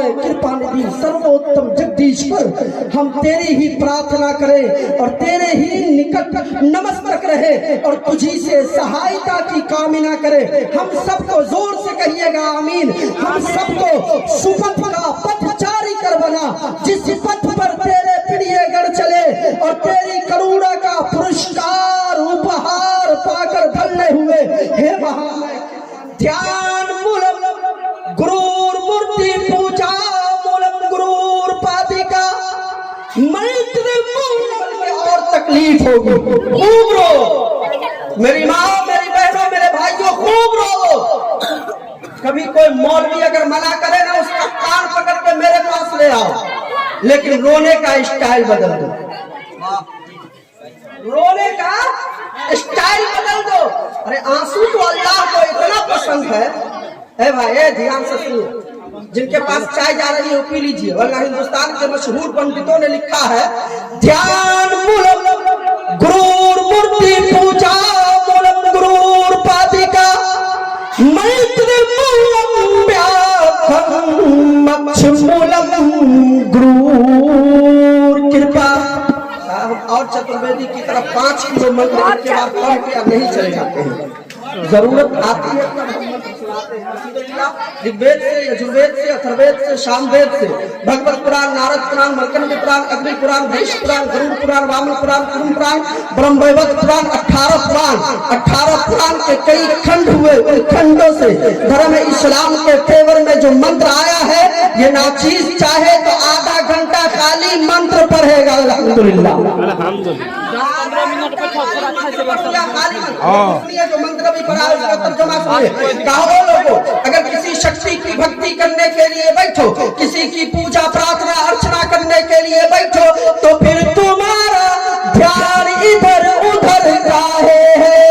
करुणामय कृपा निधि सर्वोत्तम जगदीश्वर, हम तेरी ही प्रार्थना करें और तेरे ही निकट नमस्कार रहे और तुझी से सहायता की कामना करें। हम सबको जोर से कहिएगा आमीन। हम सबको सुपथ का पथचारी कर बना, जिस पथ पर तेरे प्रिय गण चले और तेरी करुणा का पुरस्कार उपहार पाकर धन्य हुए। हे महामय ध्यान मूलम गुरूर मूर्ति पूजा मूलम गुरूर पादिका मैत्र मूलम। और तकलीफ होगी, खूब रो मेरी माँ, मेरी बहनों, मेरे भाइयों, खूब रो। कभी कोई मौलवी अगर मना करे ना, उसका कान पकड़ के मेरे पास ले आओ, लेकिन रोने का स्टाइल बदल दो, रोने का स्टाइल बदल दो। अरे आंसू तो अल्लाह को इतना पसंद है भाई, ध्यान से सुनिए। जिनके पास चाय जा रही है वो पी लीजिए, वरना हिंदुस्तान के मशहूर पंडितों ने लिखा है, ध्यान मूलम गुरूर मूर्ति पूजा मूलम गुरूर पादिका मैत्री मूलम व्याघ्रम मक्ष मूलम गुरूर कृपा। और चतुर्वेदी की तरफ 5 किलो मंत्र के बाद पढ़ के अब नहीं चले जाते हैं, जरूरत आती है ऋग्वेद से, यजुर्वेद से, अथर्वेद से, सामवेद से, भगवत पुराण, नारद पुराण, मर्कंड पुराण, अग्नि पुराण, वैश पुराण, गरुड़ पुराण, वामन पुराण, कुरुम पुराण, ब्रह्मवैवर्त पुराण, 18 पुराण के कई खंड हुए। उन खंडों से धर्म इस्लाम के फेवर में जो मंत्र आया है, ये नाचीज चाहे तो आधा घंटा खाली मंत्र पढ़ेगा। अल्हम्दुलिल्लाह जो मंत्र भी पढ़ा उसका तर्जुमा सुनिए। कहो लोगों, अगर किसी शक्ति की भक्ति करने के लिए बैठो, किसी की पूजा प्रार्थना अर्चना करने के लिए बैठो, तो फिर तुम्हारा ध्यान इधर उधर काहे है।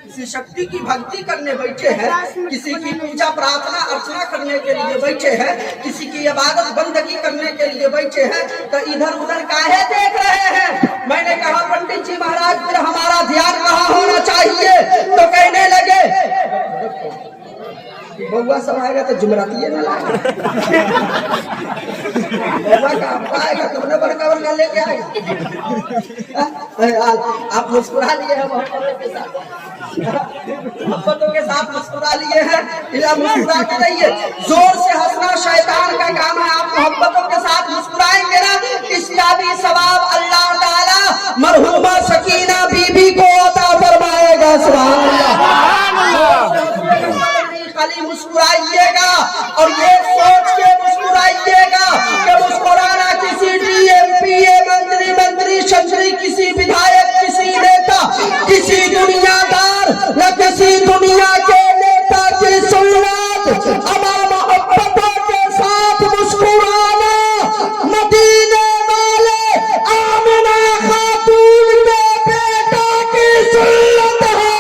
किसी शक्ति की भक्ति करने बैठे हैं, किसी की पूजा प्रार्थना अर्चना करने के लिए बैठे हैं, किसी की इबादत बंदगी करने के लिए बैठे हैं, तो इधर उधर काहे देख रहे हैं। मैंने कहा पंडित जी महाराज फिर हमारा ध्यान कहाँ होना चाहिए, तो कहने लगे बउआ सब आएगा तो जुमराती ना लाएगा, बउआ का आएगा तो बड़ा बड़का लेके आएगा। आप मुस्कुरा लिए हैं मोहब्बतों के साथ मुस्कुरा लिए हैं, मुस्कुरा के रहिए। जोर से हंसना शैतान का काम है। आप मोहब्बतों के साथ मुस्कुराएंगे ना, इसका भी सवाब अल्लाह ताला मरहुमा सकीना बीबी को अता फरमाएगा। सुभान अल्लाह। खाली मुस्कुराइएगा और ये सोच के मुस्कुराइएगा कि मुस्कुराना किसी डीएम पीएम मंत्री शंत्री, किसी विधायक, किसी नेता, किसी दुनियादार न किसी दुनिया के नेता की सुन्नत। अमा मोहब्बतों के साथ मुस्कुराना मदीने वाले आमिना खातून के बेटा की सुन्नत है।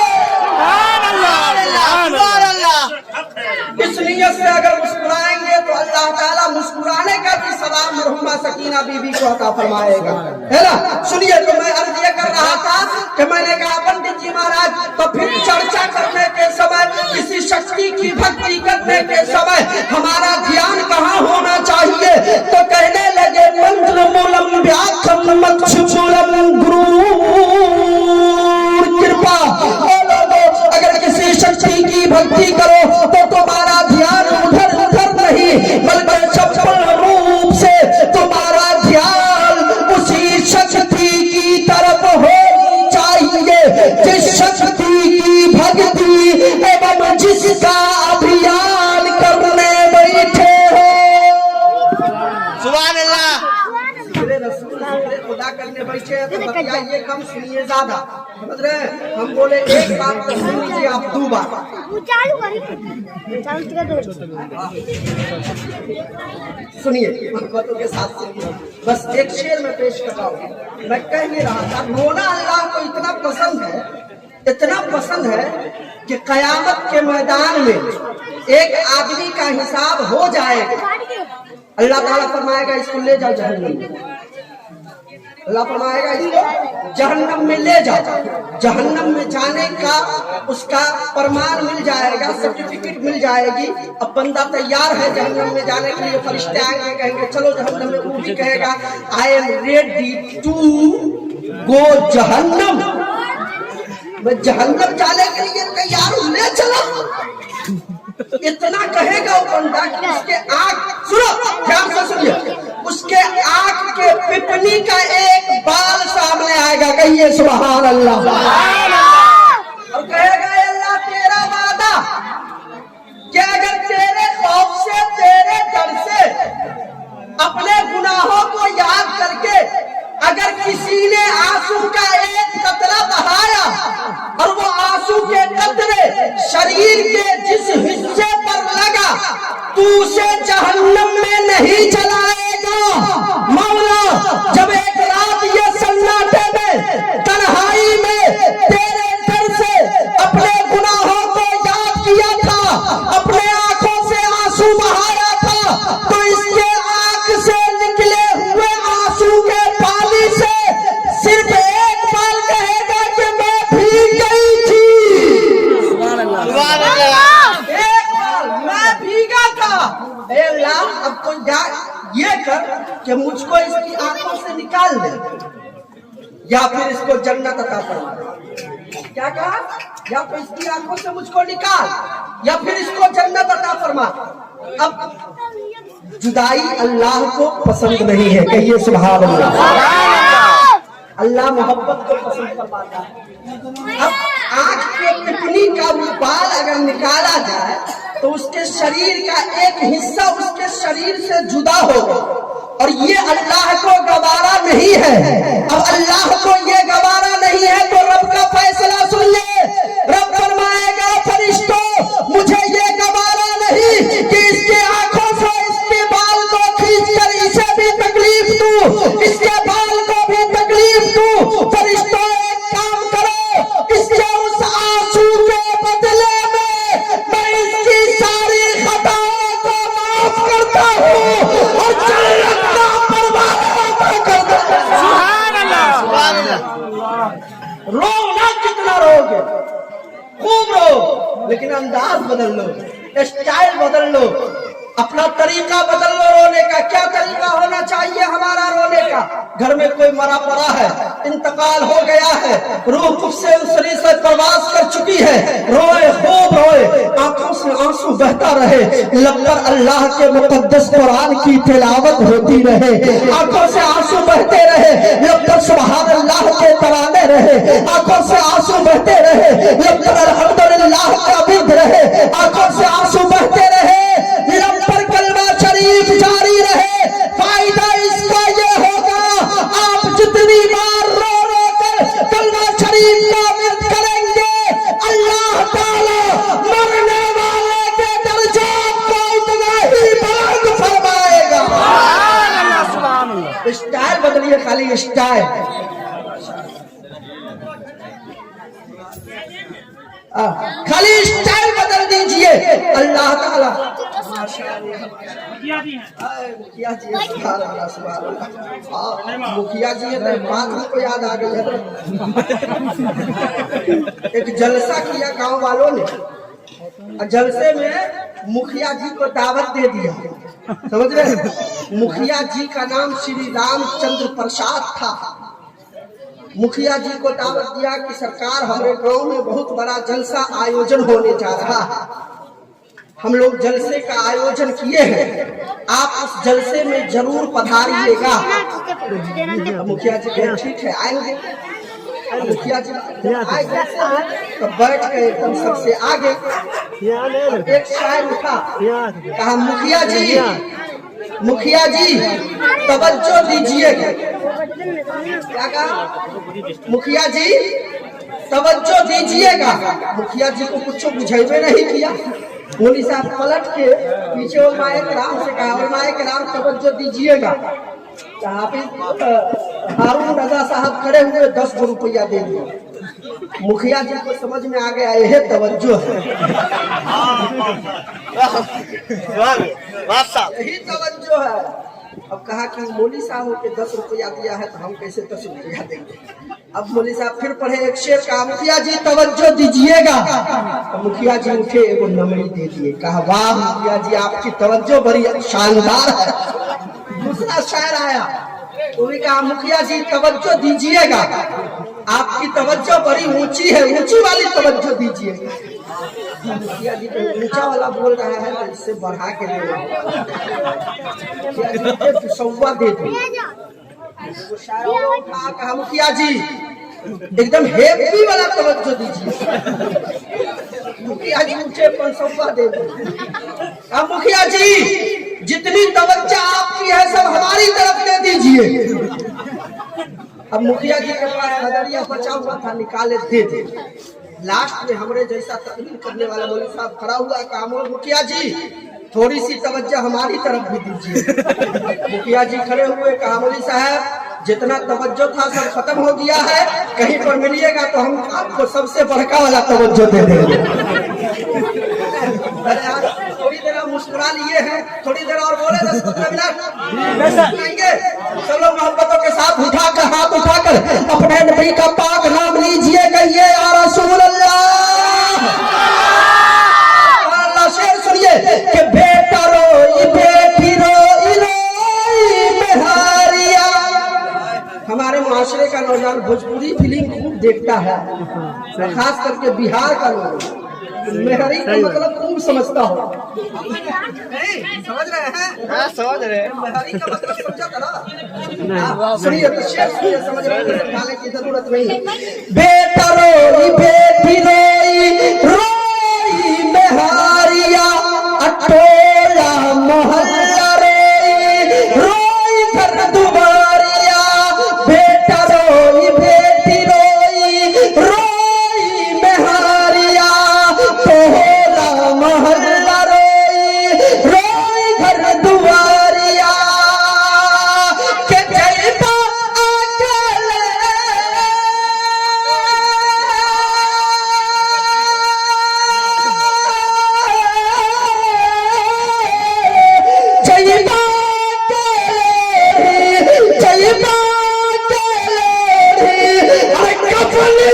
इस नियत से अगर मुस्कुराएंगे तो अल्लाह ताला मुस्कुराने का भी सवाब मरहुमा सकीना बीबी को अता फरमाएगा, है ना। सुनिए, तो मैं अर्ज ये कर रहा था कि मैंने कहा पंडित जी महाराज, तो फिर चर्चा करने के समय, किसी शक्ति की भक्ति करने के समय हमारा ध्यान कहाँ होना चाहिए, तो कहने लगे मंत्र मूलम व्याघ्रम मक्ष मूलम गुरूर कृपा। अगर किसी शक्ति की भक्ति करो तो तुम्हारा ध्यान उधर उधर नहीं, बल्कि चप्पल रूप से तुम्हारा ध्यान उसी शक्ति की तरफ होनी चाहिए जिस शक्ति की भक्ति एवं जिसका अभियान करने बैठे हो। सुभान अल्लाह। खुदा करने बैठे हैं तो बतियाइए कम, सुनिए ज्यादा, समझ रहे हैं। हम बोले एक बात तो सुन लीजिए आप 2 बार। सुनिए मोहब्बतों के साथ सुनिए। बस एक शेर में पेश कर रहा हूँ। मैं कह नहीं रहा था, रोना अल्लाह को इतना पसंद है, इतना पसंद है कि कयामत के मैदान में एक आदमी का हिसाब हो जाएगा, अल्लाह ताला फरमाएगा इसको ले जाओ जहन्नम। अल्लाह फरमाएगा इसको जहन्नम में ले जाओ, जहन्नम में जाने का उसका प्रमाण मिल जाएगा, सर्टिफिकेट मिल जाएगी। अब बंदा तैयार है जहन्नम में जाने के लिए, फरिश्ते आएंगे कहेंगे चलो जहन्नम में, वो भी कहेगा I am ready to go जहन्नम, मैं जहन्नम जाने के लिए तैयार हूं, ले चलो। इतना कहेगा वो बंदा कि उसके आंख, सुनो ध्यान से सुनिए, उसके आंख के पिपनी का एक बाल सामने आएगा, कहिए सुभान अल्लाह, और कहेगा अल्लाह तेरा वादा कि अगर तेरे खौफ से, तेरे डर से, अपने गुनाहों को याद करके अगर किसी ने आंसू का एक कतरा बहाया और वो आंसू के कतरे शरीर के जिस हिस्से पर लगा, तू उसे जहन्नम में नहीं चलाएगा। मौला जब एक रात ये सन्नाटे में, तन्हाई में तेरे डर से अपने गुनाहों को याद किया था, अपने आंखों से आंसू बहाया था, तो इसके आंख से निकले हुए आंसू के पानी से सिर्फ एक बार कहेगा कि मैं भीग गई थी, एक बार मैं भीगा था। अल्लाह अब तो ये कर कि मुझको इसकी आंखों से निकाल दे, या फिर इसको जन्नत अता फरमा। क्या कहा? या तो इसकी आंखों से मुझको निकाल, या फिर इसको जन्नत अता फरमा। अब जुदाई अल्लाह को पसंद नहीं है, कहिए सुभान अल्लाह। अल्लाह मोहब्बत को पसंद फरमाता है। अब आंख के पिपनी का बाल अगर निकाला जाए तो उसके शरीर का एक हिस्सा उसके शरीर से जुदा होगा, और ये अल्लाह को गवारा नहीं है। अब अल्लाह को ये गवारा नहीं है तो रब का फैसला सुन ले। रब फरमाएगा फरिश्तों मुझे ये गवारा नहीं कि इसके आंखों से इसके बाल को खींचकर इसे भी तकलीफ दूं, इसके बाल को भी तकलीफ दूं। फरिश्तों एक काम करो, इसके उस आंसू के बदले में मैं इसकी सारी खताओं को माफ करता हूँ और जन्नत का परवाना करता हूँ। सुभान अल्लाह। रो ना, कितना रोगे, खूब रो, लेकिन अंदाज बदल लो, स्टाइल बदल लो, अपना तरीका बदल लो रोने का। क्या तरीका होना चाहिए हमारा रोने का? घर में कोई मरा पड़ा है, इंतकाल हो गया है, रूह कुफ्से उसरी से प्रवास कर चुकी है, रोए खूब रोए, आंखों से आंसू बहता रहे, लब पर अल्लाह के मुकद्दस कुरान की तिलावत होती रहे, आंखों से आंसू बहते रहे, लब पर सुभान अल्लाह के तराने रहे, आंखों से आंसू बहते रहे, लब पर अल्हम्दुलिल्लाह का विद रहे, आंखों से आंसू बहते रहे, लब पर कलमा शरीफ जारी रहे। फायदा इसका ये होगा, आप जितनी बार रो रो कर कलमा शरीफ का विद करेंगे, अल्लाह ताला मरने वाले के दर्जात को उतना ही बुलंद फरमाएगा। स्टाइल बदलिए, खाली स्टाइल। खाली स्टाइल बदल दीजिए। अल्लाह ताला मुखिया जी मुखिया जी है तो बात हमको याद आ गई है। एक जलसा किया गांव वालों ने, जलसे में मुखिया जी को दावत दे दिया, समझ रहे? मुखिया जी का नाम श्री रामचंद्र प्रसाद था। मुखिया जी को दावत दिया कि सरकार हमारे गांव में बहुत बड़ा जलसा आयोजन होने जा रहा है, हम लोग जलसे का आयोजन किए हैं, आप उस जलसे में जरूर पधारिएगा। मुखिया जी कहे ठीक है आएंगे। मुखिया जी आए तो बैठ गए एकदम सबसे आगे। एक शायर उठा, कहा मुखिया जी तवज्जो दीजिएगा। क्या कहा? मुखिया जी तवज्जो दीजिएगा। मुखिया जी को कुछ बुझेबे नहीं किया। मौलवी साहब पलट के पीछे उलमाए किराम से कहा, उलमाए किराम तवज्जो दीजिएगा। हारून रजा साहब खड़े हुए 10 रुपया दे दिए। मुखिया जी को समझ में आ गया यह तवज्जो है, यही तवज्जो है। अब कहा कि मौली साहब के 10 रुपया दिया है तो हम कैसे 10 रुपया देंगे। अब मौली साहब फिर पढ़े एक शेर, कहा मुखिया जी तवज्जो दीजिएगा। तो मुखिया जी उठे, एगो नमरी दे दिए। कहा वाह मुखिया जी आपकी तवज्जो बड़ी शानदार है। दूसरा शायर आया, वो भी कहा मुखिया जी तवज्जो दीजिएगा, आपकी तवज्जो बड़ी ऊंची है, ऊंची वाली तवज्जो दीजिएगा। मुखिया जी तो ऊंचा वाला बोल रहा है तो इससे बढ़ा के दे सौवा दे दो। कहा मुखिया जी एकदम हेवी वाला तवज्जो दीजिए। मुखिया जी ऊंचे 500 दे दो। कहा मुखिया जी जितनी तवज्जो आपकी है सब हमारी तरफ दे दीजिए। अब मुखिया जी के पास नजरिया बचा हुआ था, निकाले दे दे। लास्ट में हमरे जैसा तकलीफ करने वाला मौलवी साहब खड़ा हुआ, कहा मुखिया जी थोड़ी सी तवज्जो हमारी तरफ भी दीजिए। मुखिया जी खड़े हुए, कहा मौलवी साहब जितना तवज्जो था सब खत्म हो गया है, कहीं पर मिलिएगा तो हम आपको सबसे बड़का वाला तवज्जो दे देंगे। थोड़ी देर मुस्कुरा लिए हैं, थोड़ी देर और बोले 10-15 मिनट सब लोग मोहब्बतों के साथ उठाकर हाथ उठाकर अपने नबी का पाक नाम लीजिए, कहिए या रसूल अल्लाह। अल्लाह शेर सुनिए कि बेटा रोई बेटी रोई रोई मेहारिया। हमारे मुआशरे का नौजवान भोजपुरी फिल्म खूब देखता है, खास करके बिहार का लोग मेहरी का मतलब खूब समझता हो। समझ रहे हैं? हाँ समझ रहे हैं। मेहरी का मतलब समझा था ना? सुनिए तो शेर सुनिए, समझ रहे हैं, गाने की जरूरत नहीं। बेटा रोई बेटी रोई रोई मेहारिया, अटोला मोहल्ला रोई रोई घर दुबारिया। बेटा रोई बेटी रोई रोई मेहारिया, टोला मोहल्ला रोई रोई घर दुआरिया। के जैबा अकेले जैबा अकेले जैबा अकेले अरे कपली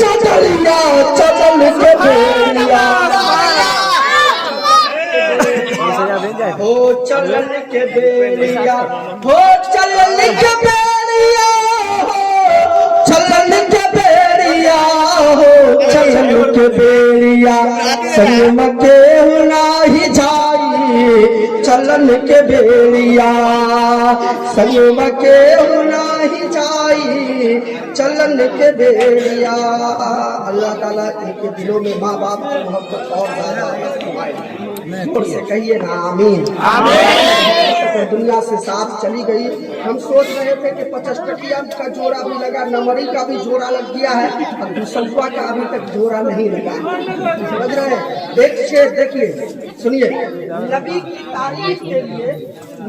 चदलिया चदल के बेड़िया। हो चलन के बेड़िया, हो चलन के बेड़िया, हो चलन के बेड़िया, हो चलन के बेड़िया। संग के नाही जाई चलन के बेड़िया, संग के नाही जाई चलन के बेड़िया। अल्लाह ताला इनके दिलों में माँ बाप की मोहब्बत और ज्यादा जोर से कहिए ना आमीन। तो दुनिया से साथ चली गई। हम सोच रहे थे कि 50 टकिया का जोड़ा भी लगा, नमरी का भी जोड़ा लग गया है, और दूसरा का अभी तक जोड़ा नहीं लगा। समझ रहे हैं? एक शेर देखिए, सुनिए। नबी की तारीफ के लिए,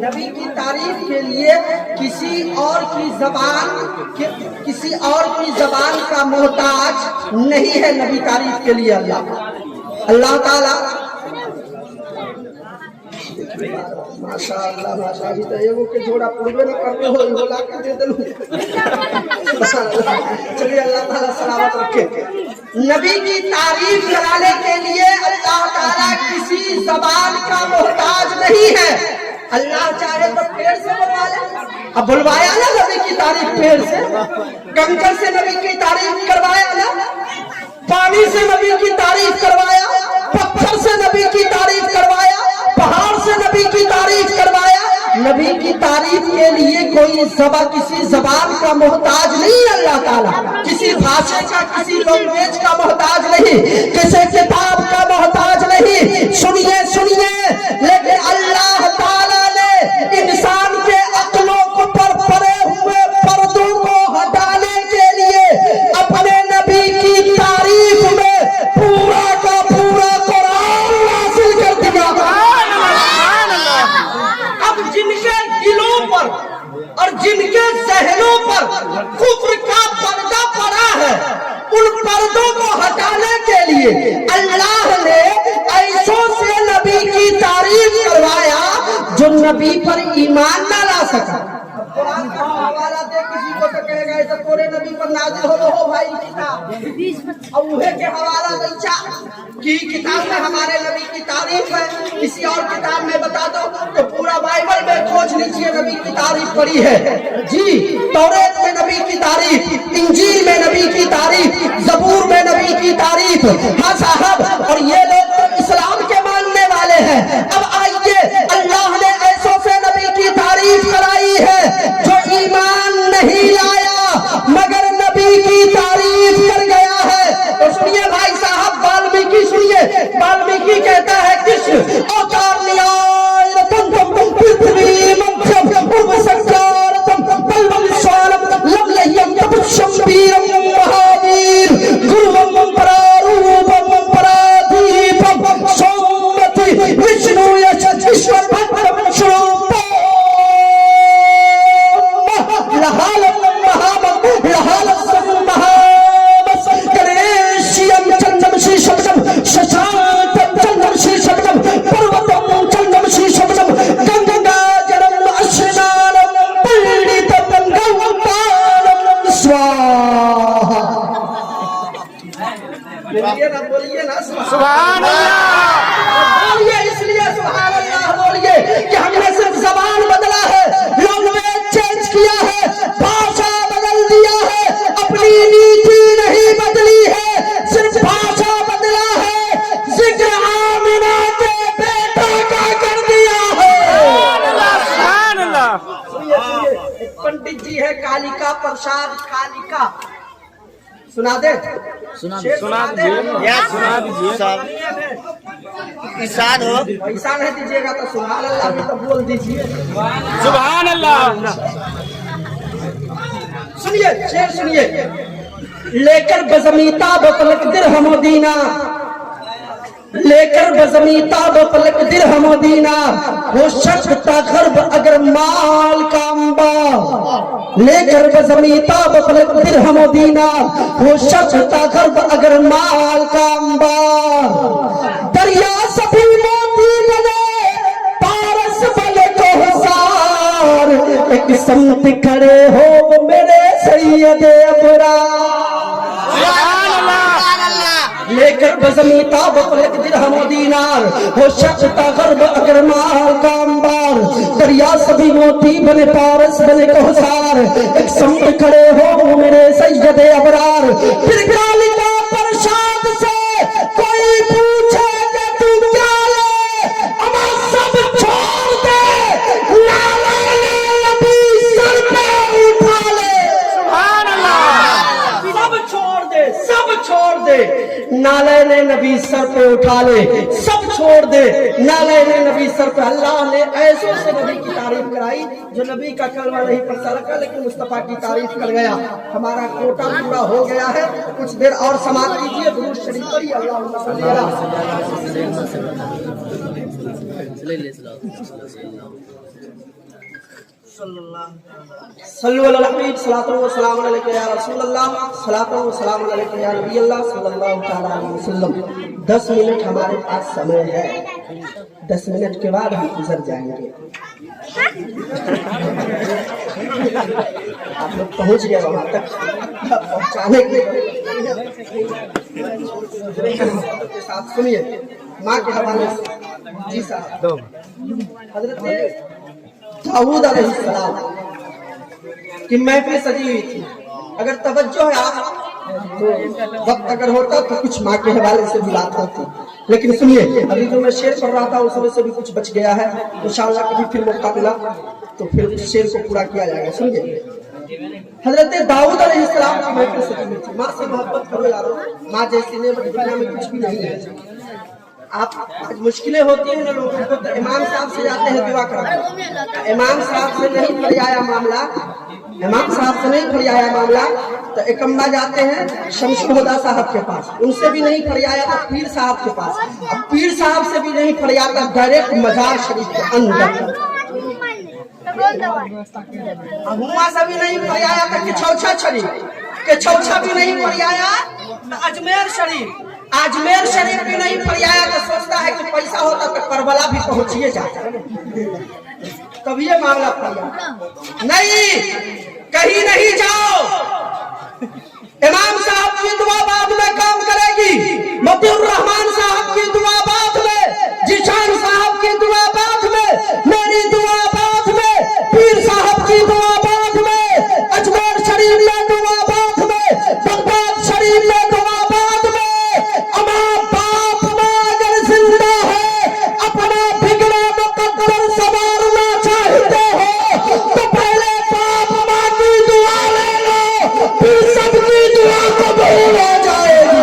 नबी की तारीफ के लिए किसी और की जबान का मोहताज नहीं है। नबी तारीफ के लिए अल्लाह ताला माशाअल्लाह माशाअल्लाह तो एगो के जोड़ा पूरे न करते हो बोला के दे दे। चलिए अल्लाह ताला सलामत रखे। नबी की तारीफ कराने के लिए अल्लाह ताला किसी जबान का मोहताज नहीं है। अल्लाह चाहे तो पेड़ से बुलवा ले। अब बुलवाया ना नबी की तारीफ पेड़ से, कंकर से नबी की तारीफ करवाया ना, पानी से नबी की तारीफ करवाया, पत्थर से नबी की तारीफ करवाया, पहाड़ से नबी की तारीफ करवाया। नबी की तारीफ के लिए कोई किसी जबान का मोहताज नहीं। अल्लाह ताला किसी भाषा का, किसी लैंग्वेज का मोहताज नहीं, किसी किताब का मोहताज नहीं। सुनिए सुनिए, लेकिन अल्लाह ताला ने इंसान के अक्लों पर पड़े हुए पर्दों को हटाने के लिए अपने नबी की तारीफ में पूरा का पूरा कुरान नाज़िल कर दिया। अब जिनके दिलों पर और जिनके जहनों पर कुफ्र का पर्दा पड़ा है, उन पर्दों को हटाने के लिए अल्लाह ने ऐसों से नबी की तारीफ करवाया जो नबी पर ईमान न ला सका। कुरान का हवाला दे किसी को तो कहेगा ऐसा तोरे नबी पर नाजिल हो भाई किताब, और उहे के हवाला नहीं चाह कि किताब में हमारे नबी की तारीफ है, किसी और किताब में बता दो तो पूरा बाइबल में खोज लीजिए नबी की तारीफ पड़ी है जी। तौरेत में नबी की तारीफ, इंजील में नबी की तारीफ, जबूर में नबी की तारीफ। हाँ साहब, और ये लोग तो इस्लाम के मानने वाले हैं। अब आइए, अल्लाह ने ऐसों से नबी की तारीफ कराई है जो ईमान नहीं लाया मगर नबी की तारीफ कर गया है। तो सुनिए भाई साहब, वाल्मीकि सुनिए, वाल्मीकि कहता है कृष्ण बोलिए ना सुभान अल्लाह, बोलिए इसलिए सुभान अल्लाह बोलिए कि हमने सिर्फ जबान बदला है, लैंग्वेज चेंज किया है, भाषा बदल दिया है, अपनी नीति नहीं बदली है, सिर्फ भाषा बदला है। जिक्र आमिना के बेटा का कर दिया है। सुभान अल्लाह। पंडित जी है कालिका प्रसाद कालिका, सुना दे, सुना दीजिए सर। ईशान हो, ईशान है दीजिएगा तो सुभान अल्लाह भी तो बोल दीजिए सुभान अल्लाह। सुनिए शेर सुनिए, लेकर बज़मीता बपलक दिरहम दीना, लेकर बज़मीता बपलक दिरहम दीना, वो शख्ता गर्ब अगर माल का अंबार, लेकर बज़मीता बपलक दिरहम दीना, वो शख्ता गर्ब अगर माल का अंबार, दरिया सभी मोती बने पारस बने कोहसार, एक संत खड़े हो मेरे सैयद अबरार। लेकर बज़मीता बपलक दिरहम दीनार, हो शख्ता गर्ब अगर माल का अंबार, दरिया सभी मोती बने पारस बने कोहसार, एक संत खड़े हो मेरे सैयद अबरार। फिर कालिका प्रसाद से कोई पूछे कि तू क्या ले, अमा सब छोड़ दे, लाला ने नबी सर पे उठा ले। सुभान अल्लाह। सब छोड़ दे, सब छोड़ दे, नाले ने नबी सर पे उठा ले, सब छोड़ दे, नाले ने नबी सर पे। अल्लाह ने ऐसों से नबी की तारीफ कराई जो नबी का कलमा नहीं पढ़ सका लेकिन मुस्तफा की तारीफ कर गया। हमारा कोटा पूरा हो गया है, कुछ देर और समाप्त कीजिए, दुरूद शरीफ पढ़िए। अल्लाहुम्मा सल्ली अला सल्लल्लाहु अलैहि वसल्लम, या रसूलल्लाह, सलातो व सलाम अलैका या नबी अल्लाह सल्लल्लाहु अलैहि वसल्लम। 10 मिनट हमारे पास समय है, 10 मिनट के बाद हम गुजर जाएंगे। आप लोग पहुंच गए वहां तक पहुंचाने के साथ सुनिए माँ के हवाले से। जी साहब, हजरत दाऊद अलैहिस्सलाम की महफिल सजी हुई थी। अगर तवज्जो है आप तो वक्त अगर होता तो कुछ माँ के हवाले से भी बात होती, लेकिन सुनिए अभी जो मैं शेर पढ़ रहा था उसमें से भी कुछ बच गया है। इंशाअल्लाह कभी फिर मौका मिला तो फिर उस शेर को पूरा किया जाएगा। सुनिए, हजरत दाऊद अलैहिस्सलाम की महफिल सजी हुई थी। माँ से मोहब्बत करो यारो, माँ जैसी नेमत दुनिया में कुछ भी नहीं है। आप आज मुश्किलें होती हैं ना लोगों को तो इमाम साहब से जाते हैं दुआ करने। इमाम साहब से नहीं फरियाया मामला, इमाम साहब से नहीं फरियाया मामला तो एकम्बा जाते हैं शमशुल हुदा साहब के पास, उनसे भी नहीं फरियाया तो पीर साहब के पास, अब पीर साहब से भी नहीं फरियाया डायरेक्ट मजार शरीफ के अंदर, हुआ से भी नहीं फरियाया था कि छौछा शरीफ के छौछा भी नहीं फरियाया तो अजमेर शरीफ, अजमेर शरीफ भी नहीं फरियाया तो सोचता है कि पैसा होता तो करबला भी पहुंचिए जाता। तब ये मामला फैला। नहीं, कहीं नहीं जाओ, इमाम साहब की दुआ बाद में काम करेगी, मतीउर रहमान साहब की दुआ बाद में, जीशान साहब की दुआ बाद में, मेरी दुआ बाद में, पीर साहब की दुआ बाद में, अजमेर शरीफ में दुआ बाद में, बगदाद शरीफ में दुआ बाद में। अमा बाप माँ अगर जिंदा है, अपना बिगड़ा मुकद्दर संवारना चाहते हो तो पहले बाप माँ की दुआ ले लो, फिर सबकी दुआ कबूल हो जाएगी।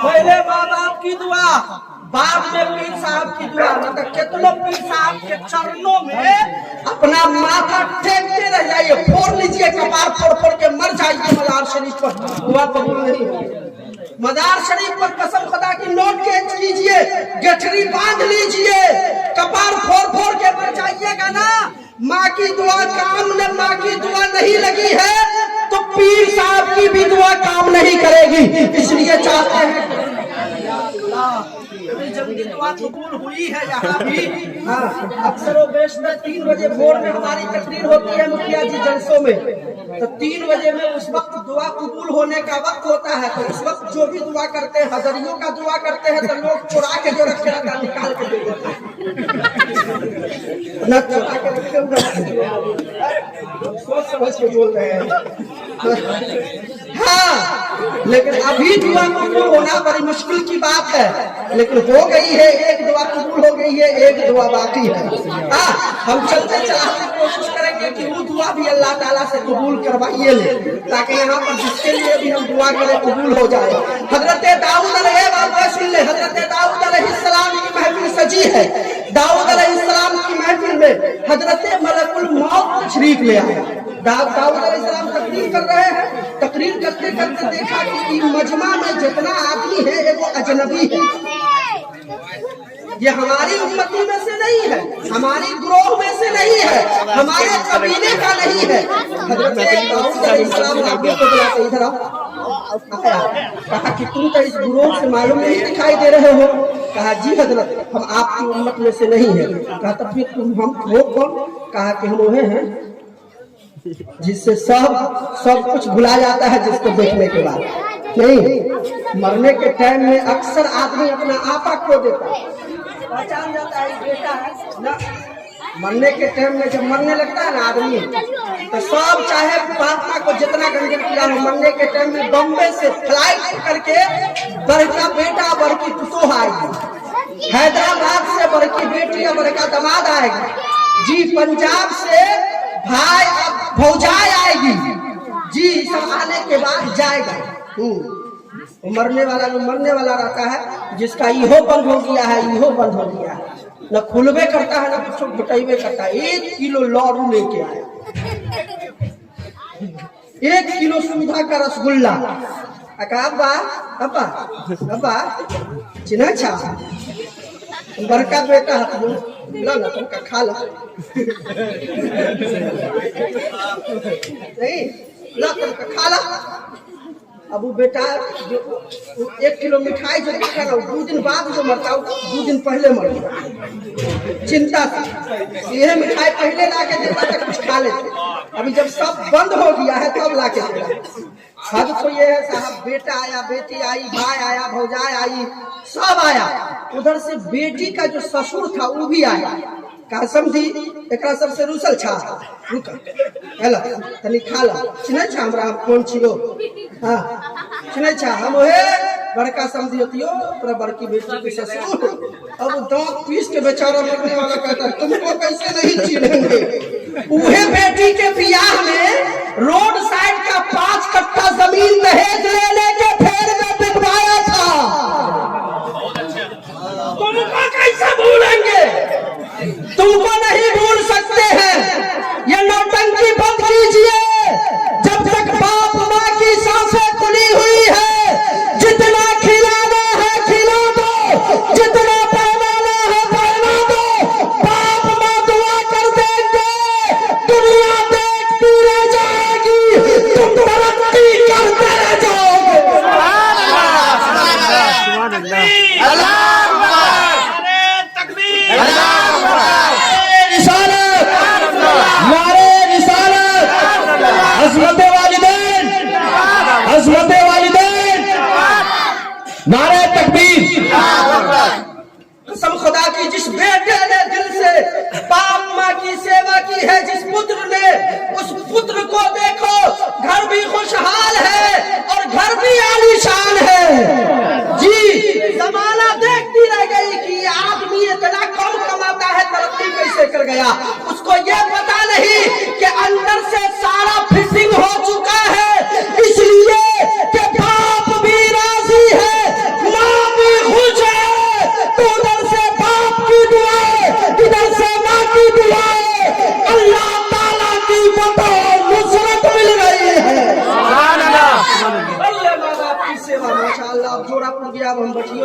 पहले माँ बाप की दुआ, बाद में पीर साहब की दुआ। मतलब कितनों पीर साहब के चरणों में अपना माथा टेकते रह जाइए, फोड़ लीजिए, कपार फोड़ फोड़ के मर जाइए, मजार शरीफ पर दुआ कबूल नहीं होगी। मजार शरीफ पर कसम खुदा की नोट कैच कीजिए, गठरी बांध लीजिए, कपार फोड़ फोड़ के मर जाइएगा ना। माँ की दुआ काम न, माँ की दुआ नहीं लगी है तो पीर साहब की भी दुआ काम नहीं करेगी। इसलिए चाहते हैं जब की दुआ कबूल हुई है यहाँ भी। हाँ, अक्सर में 3 बजे भोर में हमारी तकरीर होती है मुखिया जी जलसों में, तो 3 बजे में उस वक्त दुआ कबूल होने का वक्त होता है। तो उस वक्त जो भी दुआ करते हैं, हजरियों का दुआ करते हैं, तो लोग चुरा के जो रखे रहता निकाल के दे देते हैं, न चुरा के रखे हुए, सोच समझ के बोल रहे हैं। हाँ, लेकिन अभी दुआ कबूल होना बड़ी मुश्किल की बात है, लेकिन हो गई है, एक दुआ कबूल हो गई है, एक दुआ बाकी है। हाँ, हम चलते चलाते कोशिश करेंगे कि वो दुआ भी अल्लाह ताला से कबूल करवाइए ले, ताकि यहाँ पर जिसके लिए भी हम दुआ करें कबूल हो जाए। हजरत दाऊद हजरत दाऊद अलैहिस्सलाम की महफिल सजी है। दाऊद अलैहिस्सलाम की महफिल में हजरत मलकुल मौत तशरीफ ले आया। दाऊद अलैहिस्सलाम तकरीर कर रहे हैं, तकरीर करते करते देखा कि मजमा में जितना आदमी है वो अजनबी है, ये हमारी उम्मती में से नहीं है, हमारी ग्रोह में से नहीं है, हमारे कबीले का नहीं है। हजरत दाऊद अलैहिस्सलाम को बुलाते इधर आओ, कहा कि तुम तो इस ग्रोह से मालूम नहीं दिखाई दे रहे हो। कहा जी हजरत, हम आपकी उम्मत में से नहीं है। कहा तब फिर तुम हम हो कौन? कहा कि हम वो हैं जिससे सब कुछ भुला जाता है जिसको देखने के बाद। नहीं, मरने के टाइम में अक्सर आदमी अपना आपा खो देता है, पहचान जाता है बेटा है ना। मरने के टाइम में जब मरने लगता है ना आदमी, तो सब चाहे बापा को जितना गंजन किया हो, मरने के टाइम में बॉम्बे से फ्लाइट करके बड़का बेटा बड़की पुतोह आएगी, हैदराबाद से बड़की बेटी और बड़का दामाद आएगा जी, पंजाब से भाई भौजाई आएगी जी, सब आने के बाद जाएगा। मरने वाला जो मरने वाला रहता है, जिसका इहो बंद हो गया है, इहो बंद हो गया है, न खुलबे करता है न कुछ घटाइबे करता है। 1 किलो लॉरू लेके आया, 1 किलो सुविधा का रसगुल्ला। अब्बा अब्बा अब्बा चिन्ह छा बड़का बेटा है, ला ना तुमका खा ला नहीं, ला तुमका खा ला। अब वो बेटा जो 1 किलो मिठाई जो देखा ना, 2 दिन बाद जो मरता, 2 दिन पहले मर गया। चिंता थी, यह मिठाई पहले ला के देता था, कुछ खा लेते। अभी जब सब बंद हो गया है तब ला के देता। हद तो ये है साहब, बेटा आया, बेटी आई, भाई आया, भौजाई आई, सब आया। उधर से बेटी का जो ससुर था वो भी आया। का समझी एक सबसे रूसल छा, रुक हेलो तनी खा ला, चिन्ह छा हमरा कौन छियो। हाँ चिन्ह छा, हम हे बड़का समझी होतियो तोरा बड़की बेटी के ससुर। अब दांत पीस के बेचारा मरने वाला कहता तुमको कैसे नहीं चिन्हेंगे। उहे बेटी के बियाह में रोड साइड का 5 कट्ठा जमीन दहेज ले लेके फेर में बिकवाया था। तुमको कैसे भूलेंगे, तुमको नहीं भूल सकते हैं। ये नौटंकी बंद कीजिए, जब तक बाप माँ की सांसें खुली हुई है। जितना खिलाना है खिला दो, जितना पहनाना है पहना दो। बाप माँ दुआ कर देंगे, दुनिया देखती रह जाएगी, तुम तरक्की करते रह जाओगे। अल्लाह नारे तकबीर। कसम खुदा की, जिस बेटे ने दिल से बाप माँ की सेवा की है, जिस पुत्र ने, उस पुत्र को देखो घर भी खुशहाल है और घर भी आलीशान है। जी, जमाना देखती रह गई कि आदमी इतना कम कमाता है, तरक्की कैसे कर गया। उसको ये पता नहीं कि अंदर से सारा फिटिंग हो चुका है, इसलिए कि बाप भी राजी है, माँ भी खुश है। तो उधर से बाप की दुआएं, इधर से माँ की दुआएं, अल्लाह ताला की बतौर नुसरत मिल रही है। अल्लाह माँ बाप की सेवा, माशाअल्लाह। अब जोड़ा पुर गया, अब हम बैठियो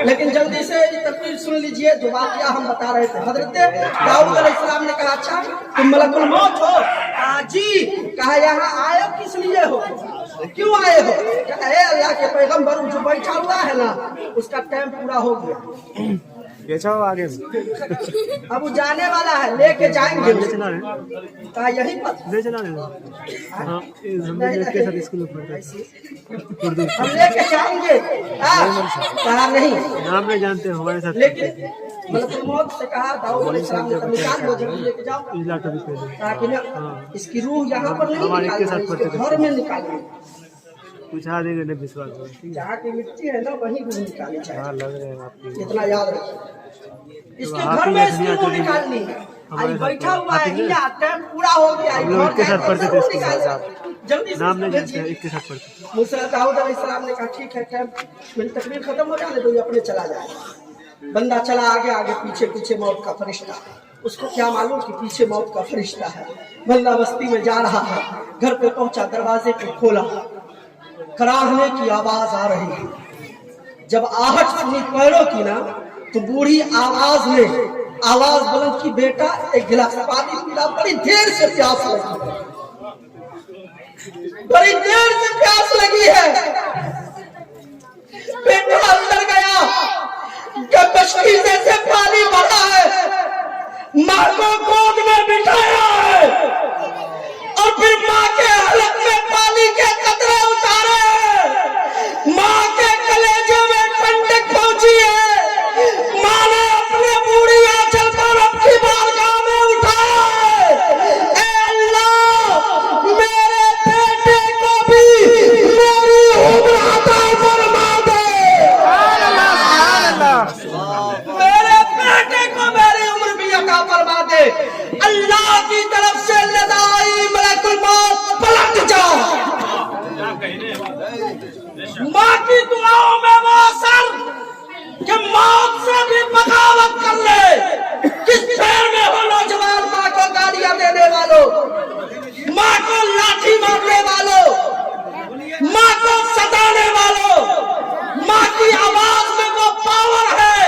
लेकिन जल्दी से तकरीर सुन लीजिए। जो बात क्या हम बता रहे थे, हजरत दाऊद अलैहिस्सलाम ने कहा, अच्छा तुम मलकुल मौत हो? जी। कहा यहाँ आए किस लिए हो, क्यों आए हो? कहा अल्लाह के पैगंबर जो बैठा हुआ है ना, उसका टाइम पूरा हो गया, आगे अब वो जाने वाला है, लेके जाएंगे। कहा यही पर हम लेके जाएंगे। कहा नहीं, नाम नहीं जानते हमारे साथ। लेकिन मलकुल मौत से कहा, दाऊद अलैहिस्सलाम ने निकाल लो, जल्दी लेके जाओ। ताकि ना इसकी रूह यहाँ पर नहीं निकालना, घर में निकालना। पूछा देंगे नहीं विश्वास, जहाँ की मिट्टी है ना वहीं रूह निकालनी चाहिए। लग रहे हैं आपकी, इतना याद रखिए। इसके घर में इसकी रूह निकालनी है। आज बैठा हुआ है, टाइम पूरा हो गया, इसके साथ पढ़ते थे, जल्दी नाम नहीं जानते, इसके साथ पढ़ते। मूसा दाऊद अलैहिस्सलाम ने कहा ठीक है, टाइम मेरी तकरीर खत्म हो जाने दो, ये अपने चला जाए। बंदा चला आगे आगे, पीछे पीछे मौत का फरिश्ता। उसको क्या मालूम कि पीछे मौत का फरिश्ता है। बंदा बस्ती में जा रहा है, घर पे पहुंचा, दरवाजे को खोला, कराहने की आवाज आ रही है। जब आहट सुनी पैरों की ना, तो बूढ़ी आवाज में आवाज बुलंद की, बेटा एक गिलास पानी पिला, बड़ी देर से प्यास लगी, बड़ी देर से प्यास लगी है। बेटा अंदर गया, बशकीजे से पानी भरा है, माँ को गोद में बिठाया है और फिर माँ के हलक में पानी के कतरे उतारे हैं। माँ के कलेजे में ठंडक पहुंची है। माँ ने अपने बूढ़ी आंचल को रब की बारगाह में उठाया है। ऐ अल्लाह, मेरे बेटे को भी मेरी उम्र अता फरमा दे। मेरे बेटे को मेरी उम्र भी अता फरमा दे। अल्लाह की तरफ से लदाई मलकुल मौत, पलट जाओ। माँ की दुआओं में वो असर कि मौत से भी बगावत कर ले। किस शहर में हो नौजवान माँ को गालियां देने वालों, माँ को लाठी मारने वालों, माँ को सताने वालों, माँ की आवाज में वो पावर है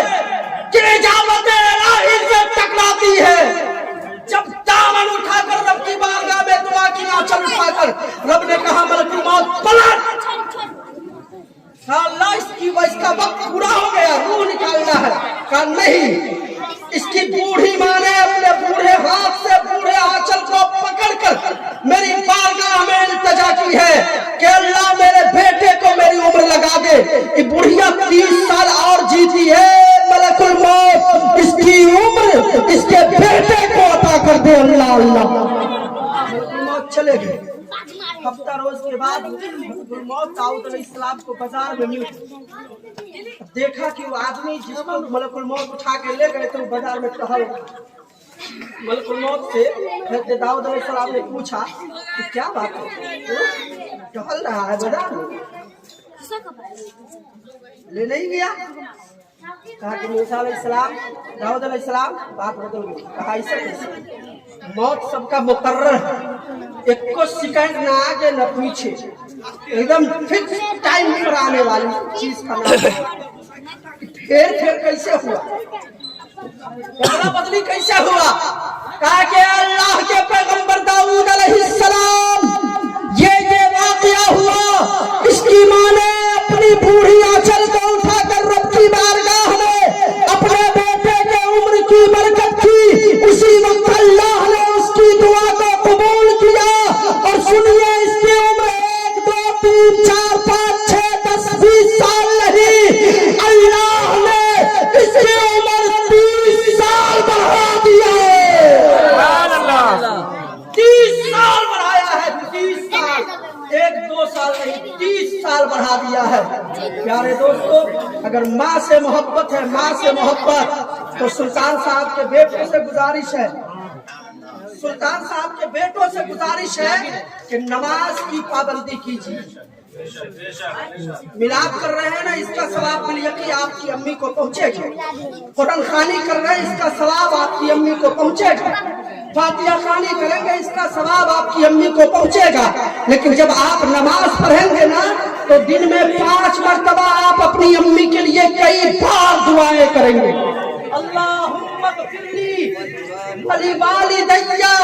कि इजाजत इलाही से टकराती है। जब दामन उठाकर रब की बारगाह में दुआ की आंचल उठाकर रब ने कहा, मलकुल मौत पलट। अल्लाह, इसका वक्त पूरा हो गया, रूह निकालना है। कहा नहीं, इसकी बूढ़ी माँ ने अपने बूढ़े हाथ से बूढ़े आंचल को पकड़कर मेरी बारगाह में इल्तिजा की है कि अल्लाह मेरे बेटे को मेरी उम्र लगा दे। ये बुढ़िया 30 साल और जीती है, मलकुल मौत इसकी उम्र इसके बेटे को अता कर दे। अल्लाह अल्लाह। मलकुल मौत चले गए। हफ्ता रोज के बाद मलकुल मौत दाऊद अलैहिस्सलाम को बाजार में मिल, देखा कि वो आदमी जिसको मलकुल मौत उठा के ले गए थे, वो बाजार में टहल। मलकुल मौत से दाऊद अलैहिस्सलाम ने पूछा कि क्या बात है, टहल रहा है बाजार में, ले नहीं गया? कहा कि मूसा अलैहिस्सलाम, दाऊद अलैहिस्सलाम, बात बदल गई। कहा ऐसा कैसे? मौत सबका मुकर्रर है, एक को सेकंड ना आगे न पीछे, एकदम फिक्स टाइम पर आने वाली चीज का नाम। फिर कैसे हुआ, बदला बदली कैसे हुआ? कहा कि अल्लाह के पैगंबर दाऊद अलैहिस्सलाम, ये वाकया हुआ। इसकी माँ ने अपनी बूढ़ी आंचल को उठाकर रब की बारगाह में अपने बेटे के उम्र की बरकत की। उसी वक्त अल्लाह ने उसकी दुआ को कबूल किया। और सुनिए, इसकी उम्र 1, 2, 3, 4, बढ़ा दिया है। प्यारे दोस्तों, अगर माँ से मोहब्बत है, माँ से मोहब्बत, तो सुल्तान साहब के बेटों से गुजारिश है, सुल्तान साहब के बेटों से गुजारिश है कि नमाज की पाबंदी कीजिए। मिलाप कर रहे हैं ना, इसका सवाब बिलयकी आपकी अम्मी को पहुंचेगा। कुरान खानी कर रहे हैं, इसका सवाब आपकी अम्मी को पहुंचेगा। फातिहा खानी करेंगे, इसका सवाब आपकी अम्मी को पहुंचेगा। लेकिन जब आप नमाज पढ़ेंगे ना, तो दिन में 5 मरतबा आप अपनी अम्मी के लिए कई बार दुआएं करेंगे। अल्लाहुम्मा ग़फ़िरली वली वालिदैया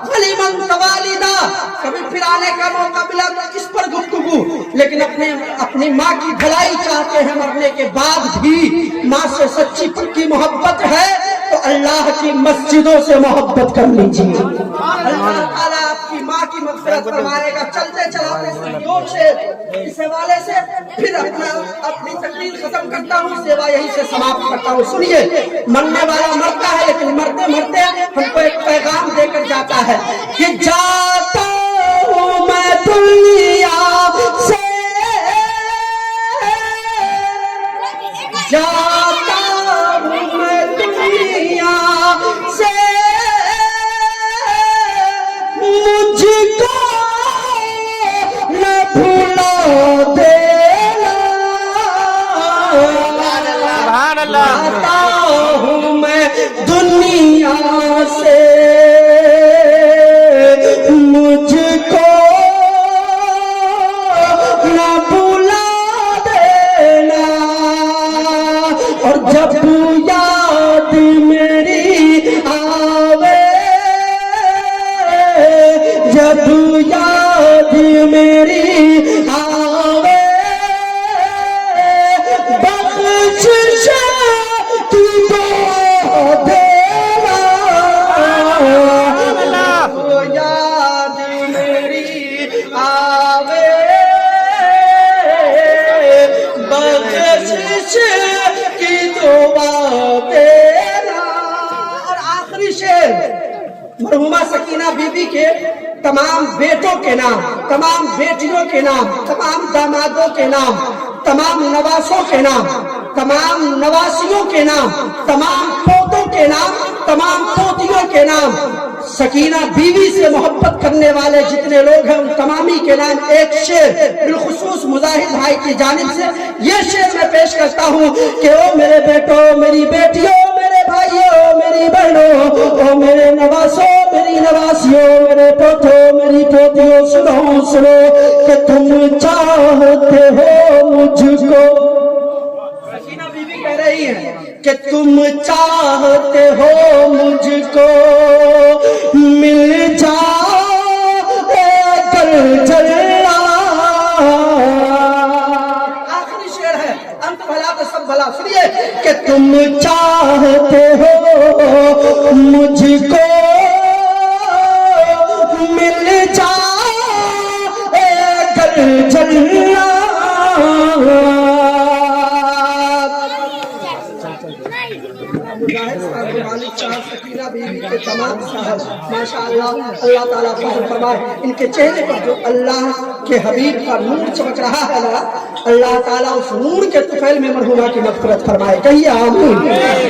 वली मन तवालिदा। कभी फिर आने का मौका मिला तो इस पर गुफ्तगू, लेकिन अपनी माँ की भलाई चाहते हैं मरने के बाद भी। माँ से सच्ची पक्की मोहब्बत है तो अल्लाह की मस्जिदों से मोहब्बत कर लीजिए। अल्लाह ताला आपकी माँ की मग़फ़िरत फरमाएगा। चलते चलाते संयोग से इस हवाले से फिर अपनी तकरीर खत्म करता हूँ, सेवा यहीं से समाप्त करता हूँ। सुनिए, मरने वाला मरता है, लेकिन मरते मरते हमको एक पैगाम देकर जाता है कि जाता हूँ मैं दुनिया से, जाता हूँ मैं दुनिया से, मुझको न भूला देना। जाता हूँ मैं दुनिया से, मुझको न भूला देना। और जब याद मेरी आवे, जब याद मेरी आवे, बख्शिश तू तो देना। याद मेरी आवे, बख्शिश की दुआ देना। और आखिरी शेर मरहुमा सकीना बीबी के तमाम बेटों के नाम, तमाम बेटियों के नाम, तमाम दामादों के नाम, तमाम नवासों के नाम, तमाम नवासियों के नाम, तमाम पोतों के नाम, तमाम पोतियों के नाम, सकीना बीवी से मोहब्बत करने वाले जितने लोग हैं उन तमामी के नाम एक शेर बिलखुसूस मुजाहिद भाई की जानिब से ये शेर मैं पेश करता हूँ कि ओ मेरे बेटों, मेरी बेटियों, मेरे भाइयों, मेरी बहनों, ओ मेरे नवासों, मेरी नवासियों, मेरे पोतों, मेरी पोतियों, सुनो सुनो कि तुम चाहते हो मुझको। सकीना बीवी कह रही है कि तुम चाहते हो मुझको मिल जाए कर जल्ला। आखिरी शेर है, अंत भला तो सब भला। सुनिए कि तुम चाहते हो मुझको मिल जाए कर जल्ला। सकीना बीवी के तमाम साहब माशाअल्लाह, अल्लाह ताला फजल फरमाए। इनके चेहरे पर जो अल्लाह के हबीब का नूर चमक रहा है ना, अल्लाह ताला उस नूर के तुफैल में मरहुमा की मग़फ़िरत फरमाए। कहिए आमीन।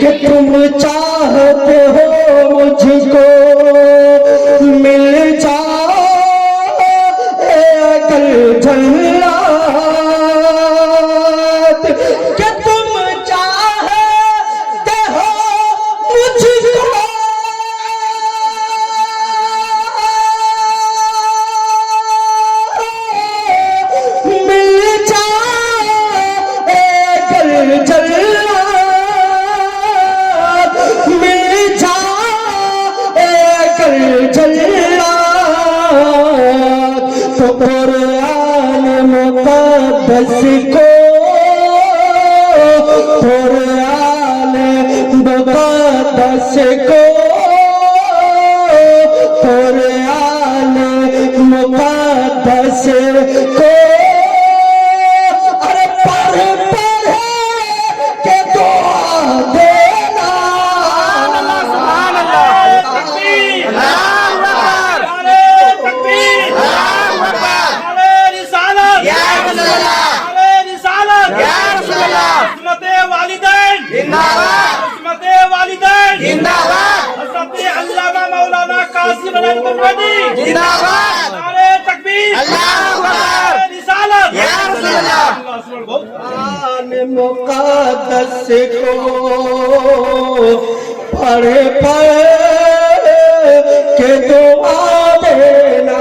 कि तुम चाहते हो मुझको मिल जाए कल जन्नत, कि तुम चाहते हो मुझको मिल जाए कल जन्नत, मिल जाए कल जन्नत। तो कुरान मुक़द्दस को, कुरान मुक़द्दस को, कुरान मुक़द्दस को अरे पढ़ पढ़ के दुआ देना। या कुरान मुक़द्दस को पढ़े के दुआ देना,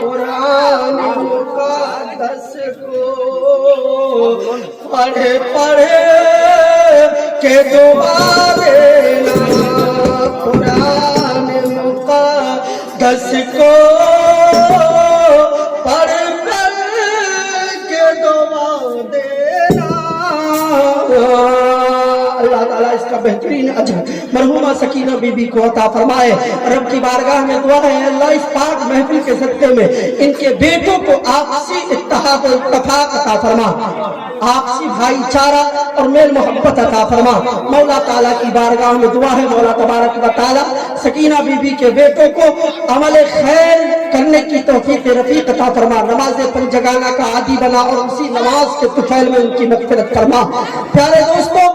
कुरान मुक़द्दस को पढ़े के दुआ देना, कुरान मुक़द्दस को इसका बेहतरीन अजर मरहुमा सकीना बीबी को अता फरमाए। रब की बारगाह में दुआ है, अल्लाह इस पाक महफिल के सदक़े में इनके बेटों को आपसी इत्तेहाद और इत्तफाक अता फरमा, आपसी भाईचारा और मेल मोहब्बत अता फरमा। मौला ताला की बारगाह में दुआ है, मौला तबारक व तआला सकीना बीबी के बेटों को अमल खैर करने की तौफीक रफीक अता फरमा, नमाज पंजगाना का आदी बना और उसी नमाज के तुफैल में उनकी मग़फ़िरत फरमा। प्यारे दोस्तों,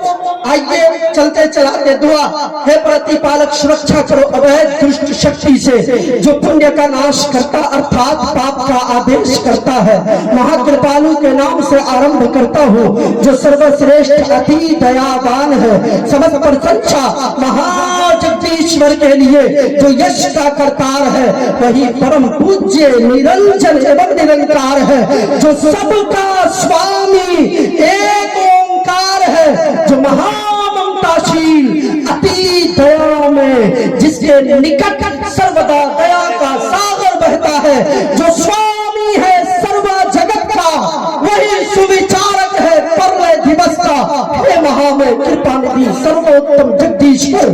आइए चलते चलाते दुआ है, प्रतिपालक सुरक्षा करो अवैध दुष्ट शक्ति से जो पुण्य का नाश करता अर्थात पाप का आदेश करता है। महाकृपालु के नाम से आरंभ करता हूँ जो सर्वश्रेष्ठ अति दयावान है, समस्त प्रशंसा महाजगदीश्वर के लिए जो यश का करतार है, वही परम पूज्य निरंजन एवं निरंकार है, जो सबका स्वामी एक ओंकार है, जो महाममताशील अति दया में जिसके निकट सर्वदा दया का सागर बहता है, जो स्वामी है सर्व जगत का, वही सुविचारक है परलय दिवस का। हे महामय कृपा निधि सर्वोत्तम जगदीश्वर,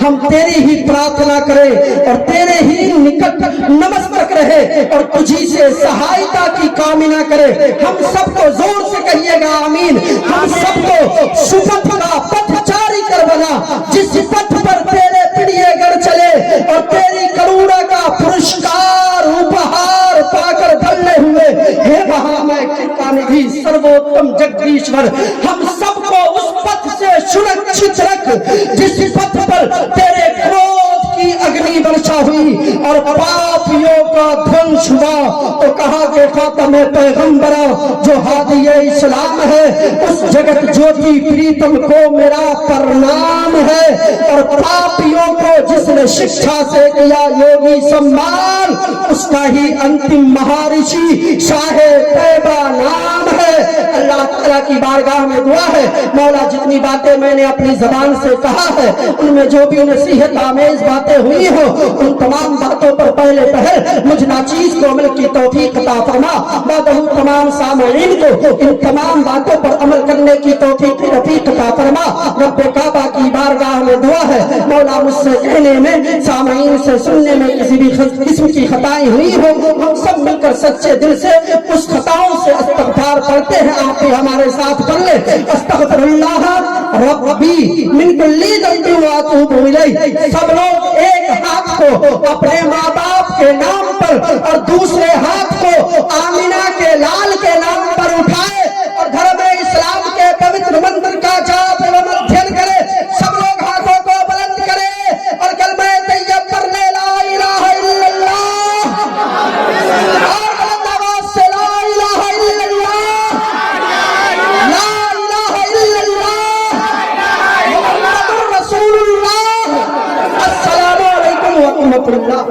हम तेरी ही प्रार्थना करें और तेरे ही निकट नमस्कार रहे और तुझी से सहायता की कामना करें। हम सबको जोर से कहिएगा आमीन। हम सबको सुपथ का पथ जारी कर बना, जिस पथ पर तेरे प्रिय गण चले और तेरी करुणा का पुरस्कार उपहार पाकर धन्य हुए। हे महामय कृपा निधि सर्वोत्तम जगदीश्वर, हम सबको उस पथ से सुरक्षित रख जिस पथ पर तेरे क्रोध की अग्नि वर्षा हुई और पापियों का ध्वंस हुआ। तो कहा के खातम पैगंबरा जो हादिये इस्लाम है, उस जगत ज्योति प्रीतम को मेरा प्रणाम है। और पापियों को जिसने शिक्षा से किया योगी सम्मान, उसका ही अंतिम महर्षि शाहे तैबा नाम है। अल्लाह ताला की बारगाह में दुआ है, मौला जितनी बातें मैंने अपनी जबान से कहा है, उनमें जो भी नसीहत आमेज बातें हुई हो, उन तमाम बातों पर पहले पहल मुझ नाचीज को अमल की तौफीक अता फरमा। बादहू तमाम सामईन को इन तमाम बातों पर अमल करने की तौफीक रफीक अता फरमा। रब्बे काबा की बारगाह में दुआ है, मौला मुझसे कहने में, सामईन से सुनने में किसी भी किस्म की खताएं हुई हो, हम सब मिलकर सच्चे दिल से उस खताओं से इस्तग़फ़ार करते हैं। आप भी हमारे साथ कर ले। अस्तग़फ़िरुल्लाह रब्बी मिन कुल्ली ज़ंबिन व अतूबु इलैह। सब लोग एक हाथ को अपने माँ बाप के नाम पर और दूसरे हाथ को आमिना के लाल के नाम पर उठाए और घर में इस्लाम के पवित्र मंत्र का जाप एवं अध्ययन करे। सब लोग हाथों को बुलंद करें और कलमा तैयब पर ले ला इलाहा इल्लल्लाह और बुलंद आवाज से ला इलाहा इल्लल्लाह, ला इलाहा इल्लल्लाह मुहम्मदुर रसूलुल्लाह। अस्सलामु अलैकुम व रहमतुल्लाह।